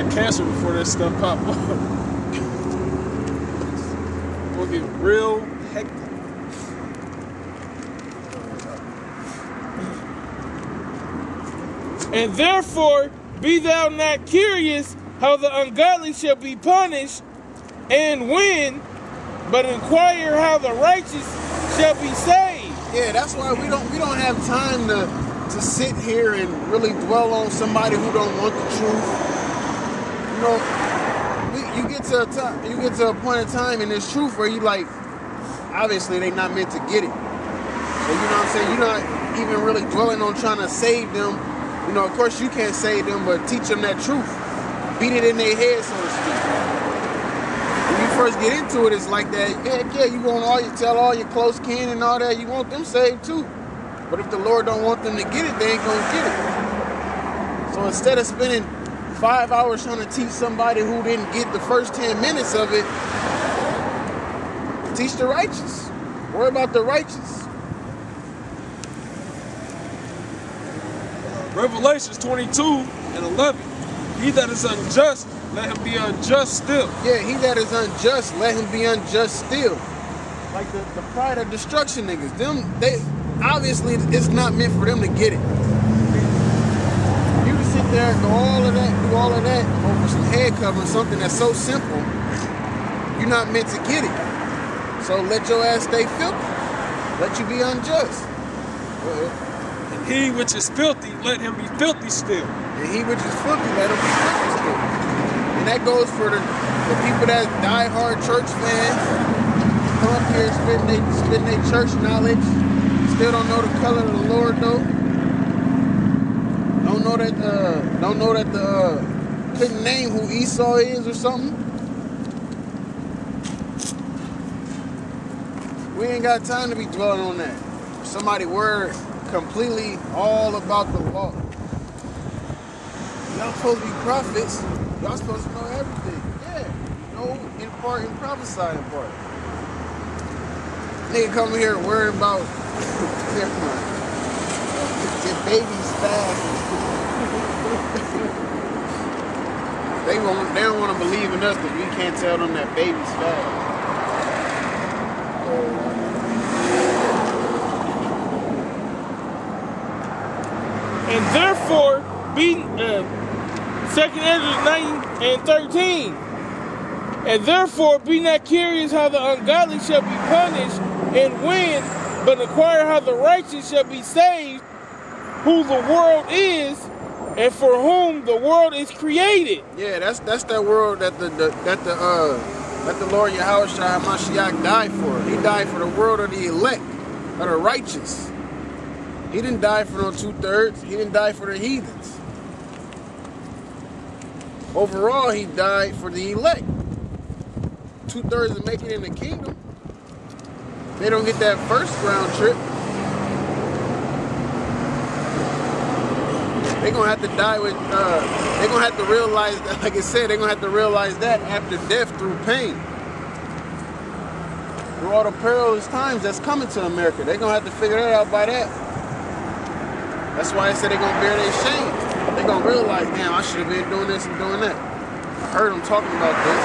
got cancer before that stuff pop up. We'll get real hectic. And therefore, be thou not curious how the ungodly shall be punished, and when, but inquire how the righteous shall be saved. Yeah, that's why we don't have time to sit here and really dwell on somebody who don't want the truth. You know, you get to a point in time in this truth where you like, obviously they not meant to get it. So you know what I'm saying? You're not even really dwelling on trying to save them. You know, of course you can't save them, but teach them that truth. Beat it in their head, so to speak. When you first get into it, it's like that. Yeah, you want tell all your close kin and all that. You want them saved too. But if the Lord don't want them to get it, they ain't gonna get it. So instead of spending 5 hours trying to teach somebody who didn't get the first 10 minutes of it, teach the righteous. Worry about the righteous. Revelations 22:11. He that is unjust, let him be unjust still. Yeah, he that is unjust, let him be unjust still. Like the pride of destruction niggas. They obviously it's not meant for them to get it. You can sit there and do all of that over some head covering, something that's so simple. You're not meant to get it. So let your ass stay filthy. Let you be unjust. Go ahead. And he which is filthy, let him be filthy still. And he which is filthy, let him be filthy still. And that goes for the people that die-hard church fans. Come up here spitting their church knowledge. Still don't know the color of the Lord though. Don't know that couldn't name who Esau is or something. We ain't got time to be dwelling on that. Somebody word completely all about the law. Y'all supposed to be prophets. Y'all supposed to know everything. Yeah. Know in part and prophesy in part. Nigga come here worrying about your baby's fast. They don't want to believe in us because we can't tell them that baby's fast. And therefore, be 2 Ezra 9:13. And therefore, be not curious how the ungodly shall be punished, and when, but inquire how the righteous shall be saved, who the world is, and for whom the world is created. Yeah, that's that world that the Lord Yahushua HaMashiach died for. He died for the world of the elect, of the righteous. He didn't die for no 2/3. He didn't die for the heathens. Overall, he died for the elect. 2/3 of make it in the kingdom. They don't get that first round trip. They're gonna have to die with. They're gonna have to realize that, like I said, they're gonna have to realize that after death through pain. Through all the perilous times that's coming to America, they're gonna have to figure that out by that. That's why I said they're gonna bear their shame. They're gonna realize, damn, I should have been doing this and doing that. I heard them talking about this.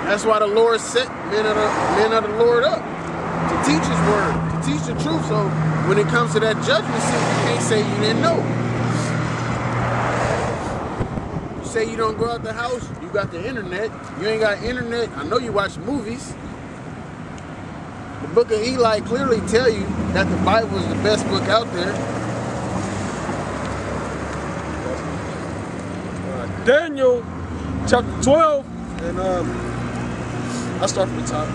That's why the Lord set men of the Lord up to teach His word, to teach the truth. So when it comes to that judgment seat, you can't say you didn't know. You say you don't go out the house, you got the internet. You ain't got internet. I know you watch movies. The book of Eli clearly tell you that the Bible is the best book out there. Daniel chapter 12, and I'll start from the top,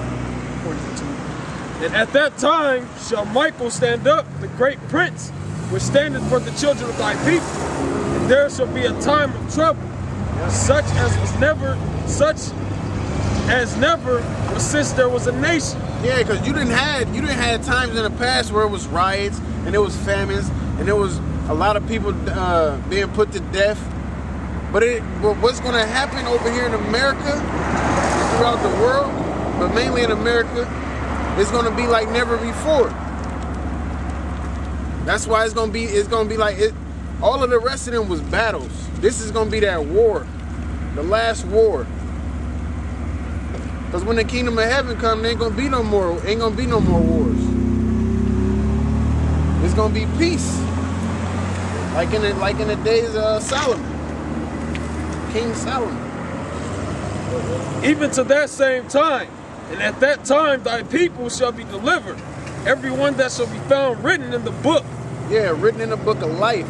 42. And at that time shall Michael stand up, the great prince, which standeth for the children of thy people. And there shall be a time of trouble, such as never was since there was a nation. Yeah, because you didn't have times in the past where it was riots and it was famines and there was a lot of people being put to death. But what's going to happen over here in America, throughout the world, but mainly in America, it's going to be like never before. That's why it's going to be like All of the rest of them was battles. This is gonna be that war, the last war. Cause when the kingdom of heaven comes, ain't gonna be no more wars. It's gonna be peace, like in the days of Solomon, King Solomon. Even to that same time, and at that time thy people shall be delivered, everyone that shall be found written in the book. Yeah, written in the book of life.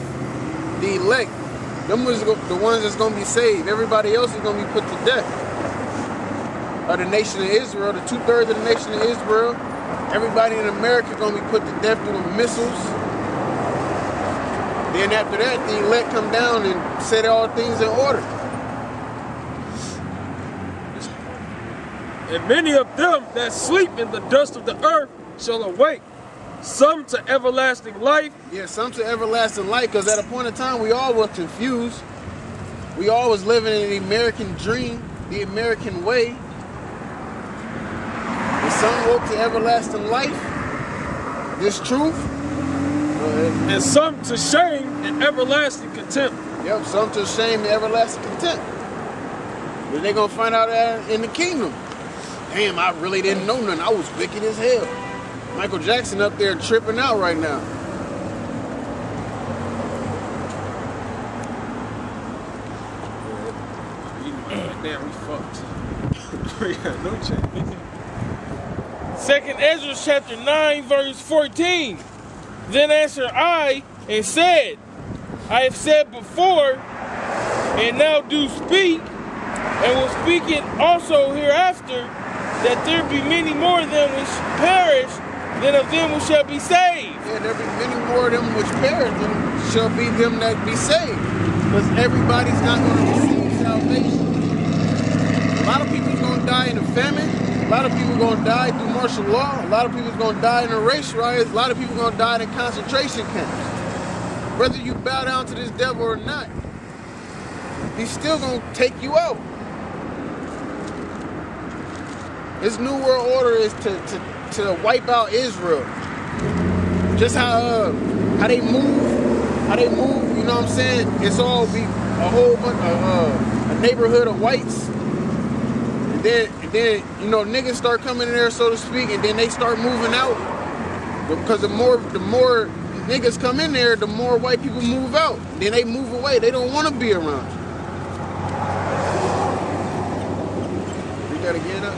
The elect, them was the ones that's gonna be saved. Everybody else is gonna be put to death. Of the nation of Israel, the 2/3 of the nation of Israel, everybody in America gonna be put to death through the missiles. Then after that, the elect come down and set all things in order. And many of them that sleep in the dust of the earth shall awake, some to everlasting life. Yeah, some to everlasting life, because at a point in time, we all were confused. We all was living in the American dream, the American way. And some woke to everlasting life, this truth. And some to shame and everlasting contempt. Yep, some to shame and everlasting contempt. But they're going to find out that in the kingdom. Damn, I really didn't know nothing. I was wicked as hell. Michael Jackson up there tripping out right now. Damn, we fucked. We got no chance. 2nd Ezra chapter 9, verse 14. Then answered I and said, I have said before, and now do speak, and will speak it also hereafter, that there be many more of them which perish than of them which shall be saved. Yeah, there be many more of them which perish than shall be them that be saved. Because everybody's not going to receive salvation. A lot of people's going to die in a famine. A lot of people are going to die through martial law. A lot of people are going to die in a race riots. A lot of people are going to die in concentration camps. Whether you bow down to this devil or not, he's still going to take you out. This new world order is to wipe out Israel. Just how they move, you know what I'm saying? It's all be a whole bunch of a neighborhood of whites. And then you know, niggas start coming in there, so to speak, and then they start moving out. Because the more niggas come in there, the more white people move out. Then they move away. They don't want to be around you. You gotta get up.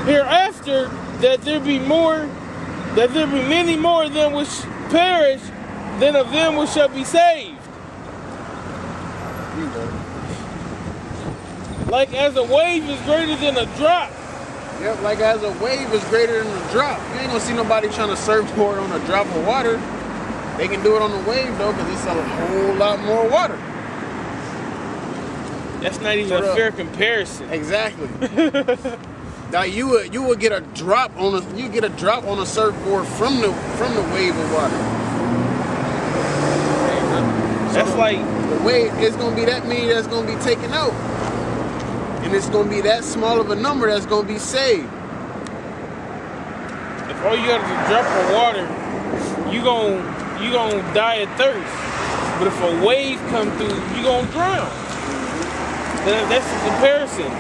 Hereafter, that there be many more of them which perish than of them which shall be saved. Like as a wave is greater than a drop. Yep, like as a wave is greater than a drop. You ain't gonna see nobody trying to surfboard on a drop of water. They can do it on the wave though, because it's a whole lot more water. That's not even a fair comparison. Exactly. Now you would get a drop on a surfboard from the wave of water. That's like the wave. It's gonna be that many that's gonna be taken out, and it's gonna be that small of a number that's gonna be saved. If all you got is a drop of water, you gonna die of thirst. But if a wave come through, you gonna drown. That's the comparison.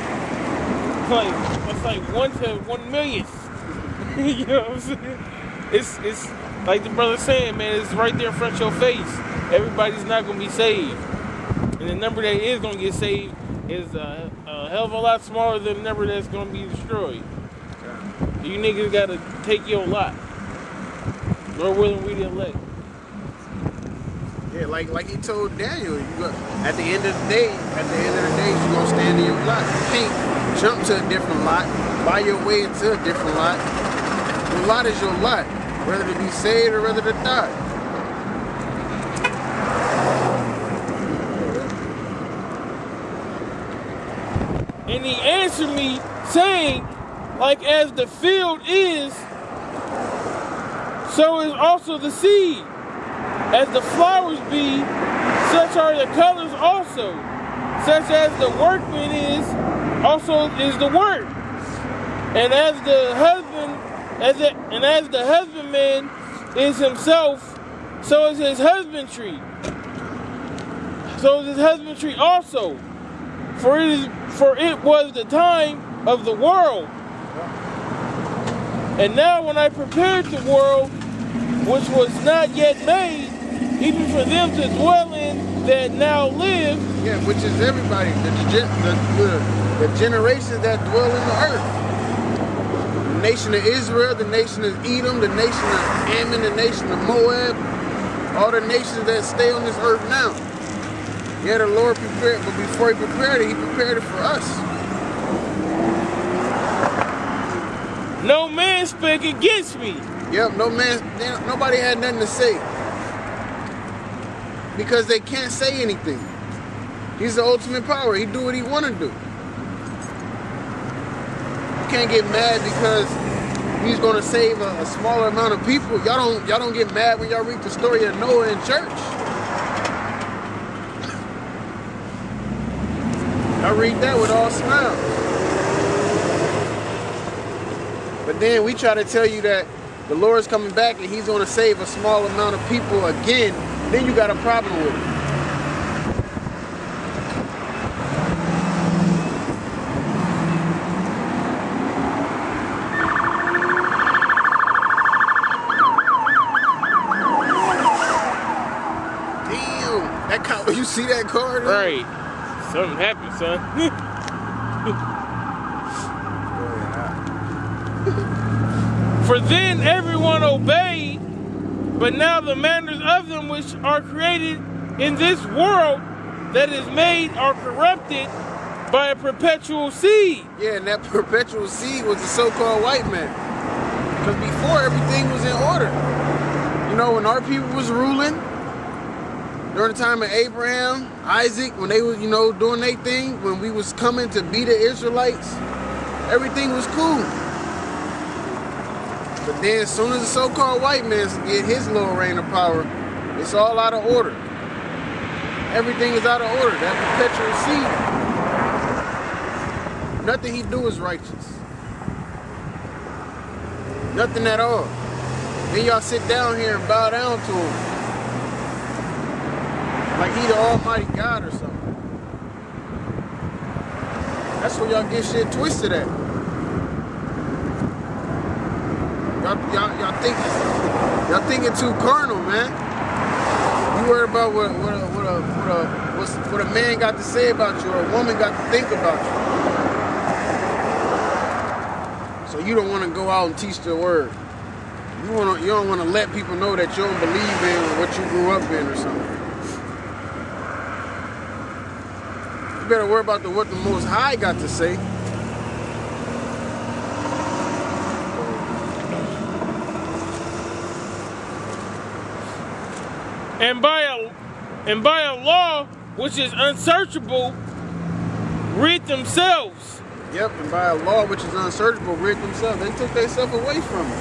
It's like 1 to 1 millionth. You know what I'm saying? It's like the brother saying, man, it's right there in front of your face. Everybody's not gonna be saved. And the number that is gonna get saved is a hell of a lot smaller than the number that's gonna be destroyed. You niggas gotta take your lot. Lord willing, we the elect. Yeah, like he told Daniel, at the end of the day, you're gonna stand in your lot. You can't jump to a different lot, buy your way into a different lot. Your lot is your lot, whether to be saved or whether to die. And he answered me, saying, like as the field is, so is also the seed. As the flowers be, such are the colors also. Such as the workman is, also is the work. And as the husbandman is himself, so is his husbandry. So is his husbandry also. For it was the time of the world. And now when I prepared the world, which was not yet made, even for them to dwell in that now live. Yeah, which is everybody, the generations that dwell in the earth. The nation of Israel, the nation of Edom, the nation of Ammon, the nation of Moab, all the nations that stay on this earth now. Yeah, the Lord prepared, but before he prepared it for us. No man spake against me. Yep, nobody had nothing to say. Because they can't say anything. He's the ultimate power. He do what he want to do. You can't get mad because he's going to save a smaller amount of people. Y'all don't get mad when y'all read the story of Noah in church. Y'all read that with all smiles. But then we try to tell you that the Lord's coming back and he's going to save a small amount of people again. Then you got a problem with it. Damn, that car, you see that car? Though? Right. Something happened, son. For then everyone obeyed, but now the manners of them which are created in this world that is made are corrupted by a perpetual seed. Yeah, and that perpetual seed was the so-called white man. Because before everything was in order. You know, when our people was ruling, during the time of Abraham, Isaac, when they was, you know, doing their thing, when we was coming to be the Israelites, everything was cool. But then as soon as the so-called white man get his little reign of power, it's all out of order. Everything is out of order. That perpetual seed. Nothing he do is righteous. Nothing at all. Then y'all sit down here and bow down to him. Like he the almighty God or something. That's where y'all get shit twisted at. Y'all thinking too carnal, man. You worried about what a man got to say about you or a woman got to think about you. So you don't want to go out and teach the word. You don't want to let people know that you don't believe in or what you grew up in or something. You better worry about what the Most High got to say. And by a law which is unsearchable, rid themselves. Yep, and by a law which is unsearchable, rid themselves. They took themselves away from it.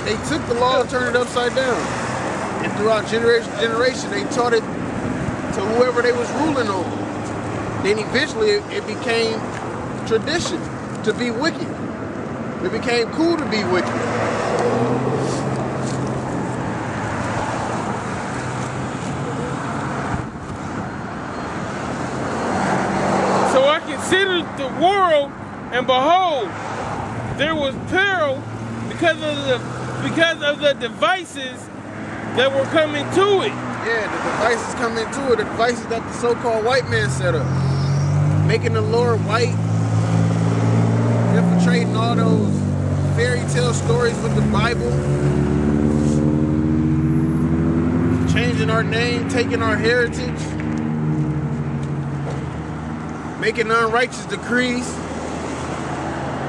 They took the law and turned it upside down. And throughout generation to generation, they taught it to whoever they was ruling over. Then eventually it became tradition to be wicked. It became cool to be wicked. Considered the world, and behold, there was peril because of the devices that were coming to it. Yeah, the devices coming to it, the devices that the so-called white man set up. Making the Lord white, infiltrating all those fairy tale stories with the Bible, changing our name, taking our heritage, making unrighteous decrees.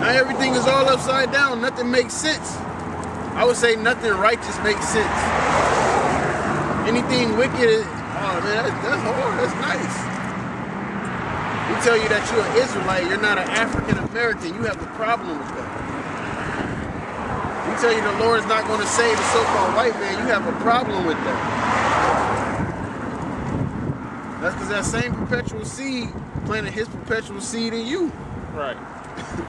Now everything is all upside down. Nothing makes sense. I would say nothing righteous makes sense. Anything wicked is, oh man, that's hard. That's nice. We tell you that you're an Israelite, you're not an African American. You have a problem with that. We tell you the Lord is not going to save the so-called white man. You have a problem with that. That's because that same perpetual seed planted his perpetual seed in you. Right.